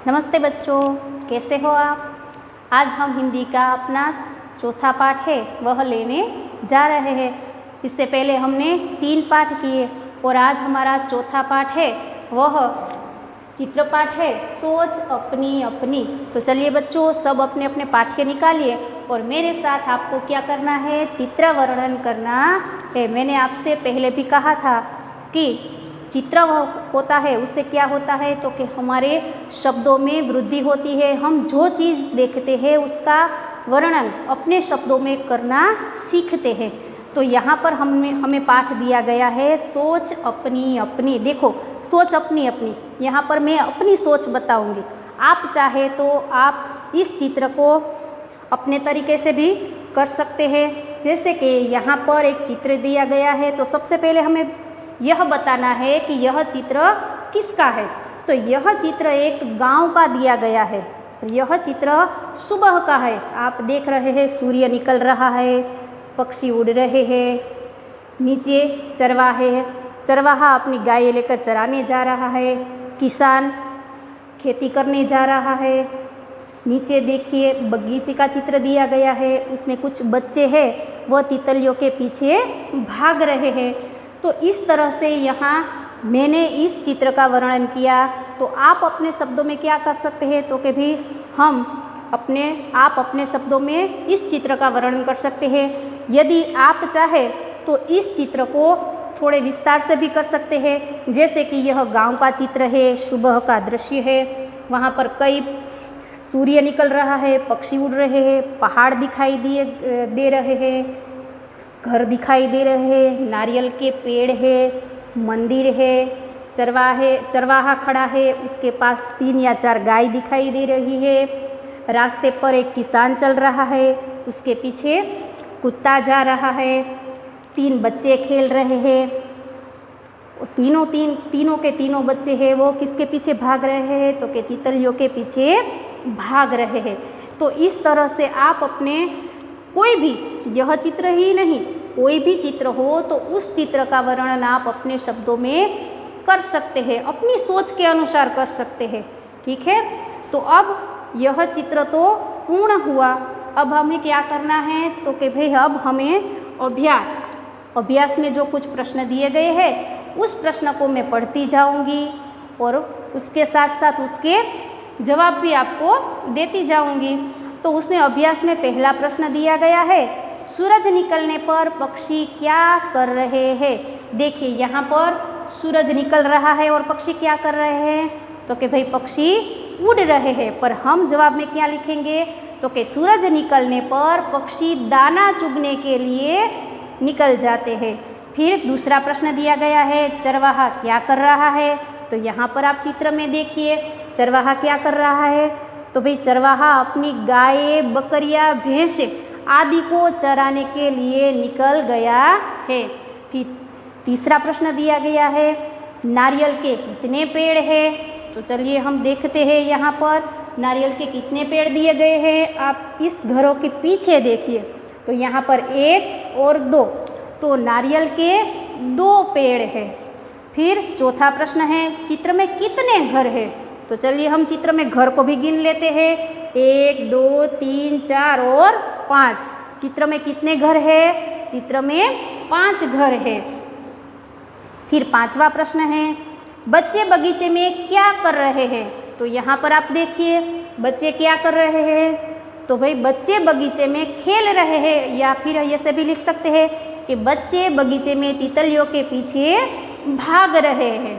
नमस्ते बच्चों, कैसे हो आप। आज हम हिंदी का अपना चौथा पाठ है वह लेने जा रहे हैं। इससे पहले हमने 3 पाठ किए और आज हमारा चौथा पाठ है वह चित्र पाठ है, सोच अपनी अपनी। तो चलिए बच्चों, सब अपने अपने पाठ्य निकालिए और मेरे साथ आपको क्या करना है, चित्र वर्णन करना है। मैंने आपसे पहले भी कहा था कि चित्र होता है उससे क्या होता है तो कि हमारे शब्दों में वृद्धि होती है। हम जो चीज़ देखते हैं उसका वर्णन अपने शब्दों में करना सीखते हैं। तो यहाँ पर हमें पाठ दिया गया है सोच अपनी अपनी। देखो, सोच अपनी अपनी, यहाँ पर मैं अपनी सोच बताऊँगी। आप चाहे तो आप इस चित्र को अपने तरीके से भी कर सकते हैं। जैसे कि यहाँ पर एक चित्र दिया गया है तो सबसे पहले हमें यह बताना है कि यह चित्र किसका है। तो यह चित्र एक गांव का दिया गया है। यह चित्र सुबह का है। आप देख रहे हैं सूर्य निकल रहा है, पक्षी उड़ रहे हैं, नीचे चरवाहा अपनी गाय लेकर चराने जा रहा है, किसान खेती करने जा रहा है। नीचे देखिए बगीचे का चित्र दिया गया है, उसमें कुछ बच्चे हैं वह तितलियों के पीछे भाग रहे हैं। तो इस तरह से यहाँ मैंने इस चित्र का वर्णन किया। तो आप अपने शब्दों में क्या कर सकते हैं तो कि भी आप अपने शब्दों में इस चित्र का वर्णन कर सकते हैं। यदि आप चाहे तो इस चित्र को थोड़े विस्तार से भी कर सकते हैं। जैसे कि यह गांव का चित्र है, सुबह का दृश्य है, वहाँ पर कई सूर्य निकल रहा है, पक्षी उड़ रहे हैं, पहाड़ दिखाई दे रहे हैं, घर दिखाई दे रहे हैं, नारियल के पेड़ है, मंदिर है, चरवाहा खड़ा है, उसके पास 3 या 4 गाय दिखाई दे रही है। रास्ते पर एक किसान चल रहा है, उसके पीछे कुत्ता जा रहा है, 3 बच्चे खेल रहे हैं। तीनों के तीनों बच्चे हैं वो किसके पीछे भाग रहे हैं तो कि तितलियों के पीछे भाग रहे हैं। तो इस तरह से आप अपने कोई भी, यह चित्र ही नहीं, कोई भी चित्र हो तो उस चित्र का वर्णन आप अपने शब्दों में कर सकते हैं, अपनी सोच के अनुसार कर सकते हैं। ठीक है, तो अब यह चित्र तो पूर्ण हुआ। अब हमें क्या करना है तो कि भाई अब हमें अभ्यास में जो कुछ प्रश्न दिए गए हैं उस प्रश्न को मैं पढ़ती जाऊंगी और उसके साथ साथ उसके जवाब भी आपको देती जाऊंगी। तो उसमें अभ्यास में पहला प्रश्न दिया गया है, सूरज निकलने पर पक्षी क्या कर रहे हैं। देखिए यहाँ पर सूरज निकल रहा है और पक्षी क्या कर रहे हैं तो कि भाई पक्षी उड़ रहे हैं। पर हम जवाब में क्या लिखेंगे तो कि सूरज निकलने पर पक्षी दाना चुगने के लिए निकल जाते हैं। फिर दूसरा प्रश्न दिया गया है, चरवाहा क्या कर रहा है। तो यहाँ पर आप चित्र में देखिए चरवाहा क्या कर रहा है तो भाई चरवाहा अपनी गाय, बकरियां, भैंस आदि को चराने के लिए निकल गया है। फिर तीसरा प्रश्न दिया गया है, नारियल के कितने पेड़ हैं। तो चलिए हम देखते हैं यहाँ पर नारियल के कितने पेड़ दिए गए हैं। आप इस घरों के पीछे देखिए तो यहाँ पर 1 और 2, तो नारियल के 2 पेड़ हैं। फिर चौथा प्रश्न है, चित्र में कितने घर हैं। तो चलिए हम चित्र में घर को भी गिन लेते हैं, 1 2 3 4 और 5। चित्र में कितने घर है, चित्र में 5 घर है। फिर 5वां प्रश्न है, बच्चे बगीचे में क्या कर रहे हैं। तो यहाँ पर आप देखिए बच्चे क्या कर रहे हैं तो भाई बच्चे बगीचे में खेल रहे हैं, या फिर ऐसे भी लिख सकते हैं कि बच्चे बगीचे में तितलियों के पीछे भाग रहे हैं।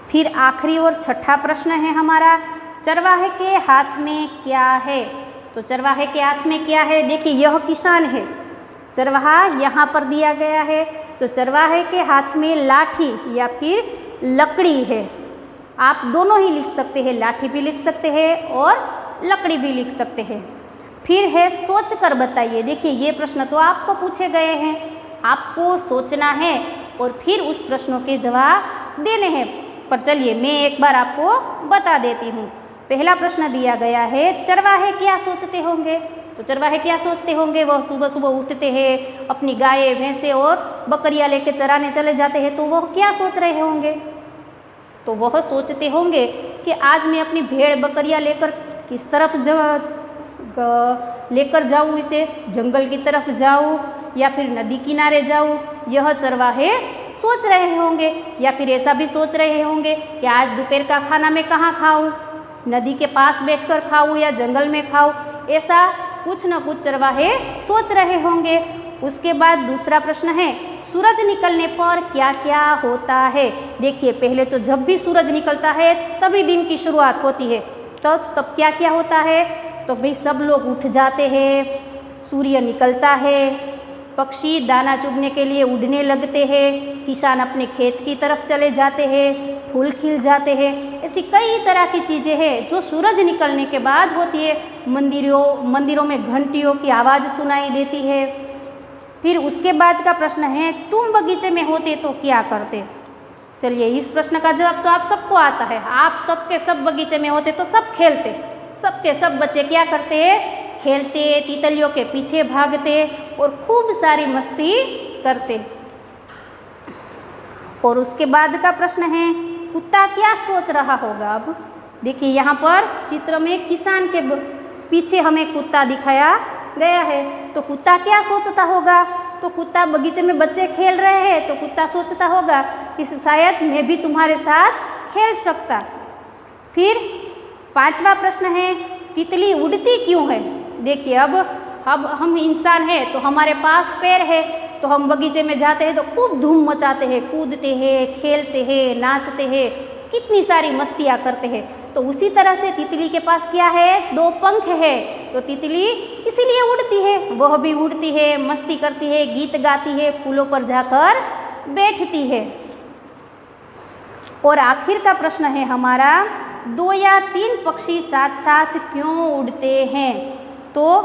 फिर आखिरी और छठा प्रश्न है हमारा, चरवाहे के हाथ में क्या है। तो चरवाहे के हाथ में क्या है, देखिए यह किसान है, चरवाहा यहाँ पर दिया गया है। तो चरवाहे के हाथ में लाठी या फिर लकड़ी है। आप दोनों ही लिख सकते हैं, लाठी भी लिख सकते हैं और लकड़ी भी लिख सकते हैं। फिर है सोच कर बताइए। देखिए ये प्रश्न तो आपको पूछे गए हैं, आपको सोचना है और फिर उस प्रश्नों के जवाब देने हैं। पर चलिए मैं एक बार आपको बता देती हूँ। पहला प्रश्न दिया गया है, चरवाहे क्या सोचते होंगे। तो चरवाहे क्या सोचते होंगे, वह सुबह सुबह उठते हैं, अपनी गाय, भैंसे और बकरियां लेके चराने चले जाते हैं, तो वह क्या सोच रहे होंगे। तो वह सोचते होंगे कि आज मैं अपनी भेड़ बकरियां लेकर किस तरफ लेकर जाऊँ, इसे जंगल की तरफ जाऊँ या फिर नदी किनारे जाऊँ। यह चरवाहे सोच रहे होंगे, या फिर ऐसा भी सोच रहे होंगे कि आज दोपहर का खाना मैं कहाँ खाऊँ, नदी के पास बैठकर खाऊँ या जंगल में खाऊँ। ऐसा कुछ न कुछ चरवाहे सोच रहे होंगे। उसके बाद दूसरा प्रश्न है, सूरज निकलने पर क्या क्या होता है। देखिए, पहले तो जब भी सूरज निकलता है तभी दिन की शुरुआत होती है, तो तब क्या क्या होता है। तो भाई सब लोग उठ जाते हैं, सूर्य निकलता है, पक्षी दाना चुगने के लिए उड़ने लगते हैं, किसान अपने खेत की तरफ चले जाते हैं, फूल खिल जाते हैं। ऐसी कई तरह की चीज़ें हैं जो सूरज निकलने के बाद होती है। मंदिरों में घंटियों की आवाज़ सुनाई देती है। फिर उसके बाद का प्रश्न है, तुम बगीचे में होते तो क्या करते। चलिए, इस प्रश्न का जवाब तो आप सबको आता है। आप सबके सब बगीचे में होते तो सब खेलते, सबके सब बच्चे क्या करते, खेलते, तितलियों के पीछे भागते और खूब सारी मस्ती करते। और उसके बाद का प्रश्न है, कुत्ता क्या सोच रहा होगा। अब देखिए, यहाँ पर चित्र में किसान के पीछे हमें कुत्ता दिखाया गया है, तो कुत्ता क्या सोचता होगा। तो कुत्ता, बगीचे में बच्चे खेल रहे हैं तो कुत्ता सोचता होगा कि शायद मैं भी तुम्हारे साथ खेल सकता। फिर पांचवा प्रश्न है, तितली उड़ती क्यों है। देखिए, अब हम इंसान हैं तो हमारे पास पैर है, तो हम बगीचे में जाते हैं तो खूब धूम मचाते हैं, कूदते हैं, खेलते हैं, नाचते हैं, कितनी सारी मस्तियाँ करते हैं। तो उसी तरह से तितली के पास क्या है, दो पंख है, तो तितली इसीलिए उड़ती है। वह भी उड़ती है, मस्ती करती है, गीत गाती है, फूलों पर जाकर बैठती है। और आखिर का प्रश्न है हमारा, 2 या 3 पक्षी साथ साथ क्यों उड़ते हैं। तो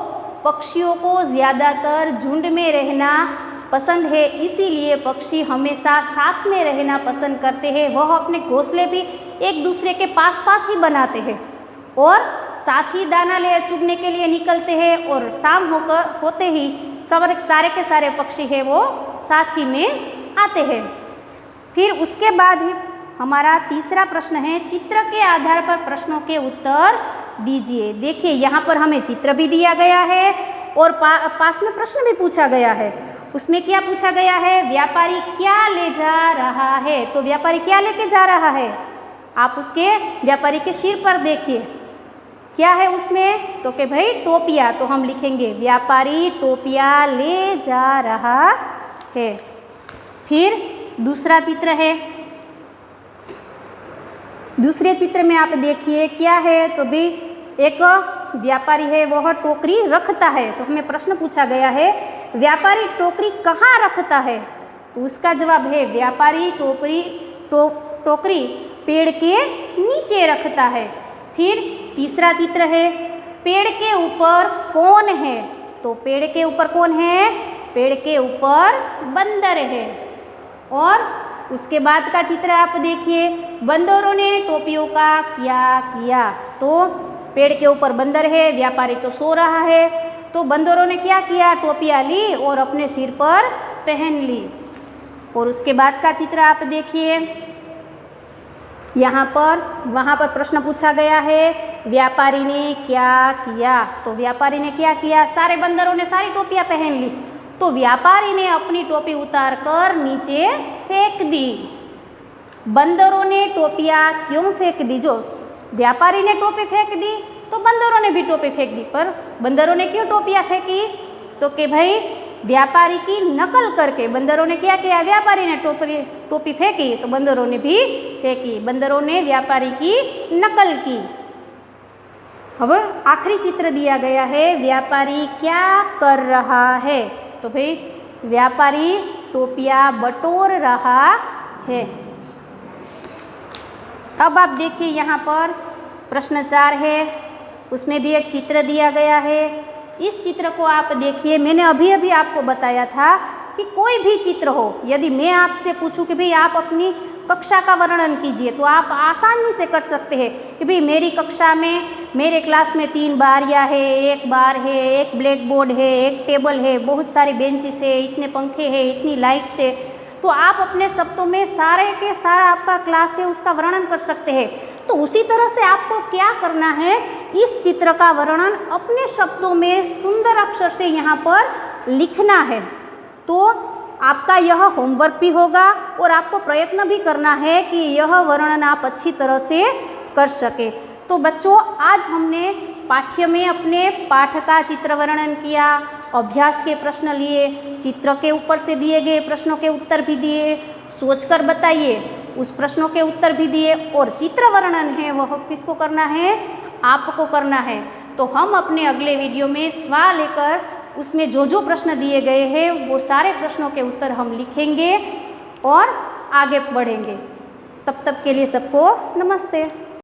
पक्षियों को ज़्यादातर झुंड में रहना पसंद है, इसीलिए पक्षी हमेशा साथ में रहना पसंद करते हैं। वह अपने घोंसले भी एक दूसरे के पास पास ही बनाते हैं और साथ ही दाना ले चुगने के लिए निकलते हैं, और शाम होते ही सारे के सारे पक्षी हैं वो साथ ही में आते हैं। फिर उसके बाद ही हमारा तीसरा प्रश्न है, चित्र के आधार पर प्रश्नों के उत्तर दीजिए। देखिए, यहाँ पर हमें चित्र भी दिया गया है और पास में प्रश्न भी पूछा गया है। उसमें क्या पूछा गया है, व्यापारी क्या ले जा रहा है। तो व्यापारी क्या लेके जा रहा है, आप उसके व्यापारी के सिर पर देखिए क्या है उसमें, तो कि भाई टोपिया। तो हम लिखेंगे व्यापारी टोपिया ले जा रहा है। फिर दूसरा चित्र है, दूसरे चित्र में आप देखिए क्या है, तो भी एक व्यापारी है, वह टोकरी रखता है। तो हमें प्रश्न पूछा गया है, व्यापारी टोकरी कहाँ रखता है। तो उसका जवाब है, व्यापारी टोकरी पेड़ के नीचे रखता है। फिर तीसरा चित्र है, पेड़ के ऊपर कौन है। तो पेड़ के ऊपर कौन है, पेड़ के ऊपर बंदर है। और उसके बाद का चित्र आप देखिए, बंदरों ने टोपियों का क्या किया। तो पेड़ के ऊपर बंदर है, व्यापारी तो सो रहा है, तो बंदरों ने क्या किया, टोपियाँ ली और अपने सिर पर पहन ली। और उसके बाद का चित्र आप देखिए, यहाँ पर वहाँ पर प्रश्न पूछा गया है, व्यापारी ने क्या किया। तो व्यापारी ने क्या किया, सारे बंदरों ने सारी टोपियाँ पहन ली, तो व्यापारी ने अपनी टोपी उतार कर नीचे फेंक दी। बंदरों ने टोपियाँ क्यों फेंक दी, जो व्यापारी ने टोपी फेंक दी तो बंदरों ने भी टोपी फेंक दी। पर बंदरों ने क्यों टोपियाँ फेंकी, तो कि भाई व्यापारी की नकल करके बंदरों ने क्या किया, व्यापारी ने टोपी फेंकी तो बंदरों ने भी फेंकी। बंदरों ने व्यापारी की नकल की। अब आखिरी चित्र दिया गया है, व्यापारी क्या कर रहा है। तो भाई व्यापारी टोपियाँ बटोर रहा है। अब आप देखिए, यहाँ पर प्रश्न 4 है, उसमें भी एक चित्र दिया गया है। इस चित्र को आप देखिए, मैंने अभी आपको बताया था कि कोई भी चित्र हो, यदि मैं आपसे पूछूं कि भाई आप अपनी कक्षा का वर्णन कीजिए, तो आप आसानी से कर सकते हैं कि भाई मेरी कक्षा में, मेरे क्लास में 3 बारियाँ है, 1 बार है, एक ब्लैक बोर्ड है, एक टेबल है, बहुत सारी बेंचेस है, इतने पंखे हैं, इतनी लाइट्स है। तो आप अपने शब्दों में सारे के सारा आपका क्लास है उसका वर्णन कर सकते हैं। तो उसी तरह से आपको क्या करना है, इस चित्र का वर्णन अपने शब्दों में सुंदर अक्षर से यहाँ पर लिखना है। तो आपका यह होमवर्क भी होगा और आपको प्रयत्न भी करना है कि यह वर्णन आप अच्छी तरह से कर सके। तो बच्चों, आज हमने पाठ्य में अपने पाठ का चित्र वर्णन किया, अभ्यास के प्रश्न लिए, चित्र के ऊपर से दिए गए प्रश्नों के उत्तर भी दिए, सोचकर बताइए उस प्रश्नों के उत्तर भी दिए, और चित्र वर्णन है वह किसको करना है, आपको करना है। तो हम अपने अगले वीडियो में स्वा लेकर उसमें जो जो प्रश्न दिए गए हैं वो सारे प्रश्नों के उत्तर हम लिखेंगे और आगे बढ़ेंगे। तब तक के लिए सबको नमस्ते।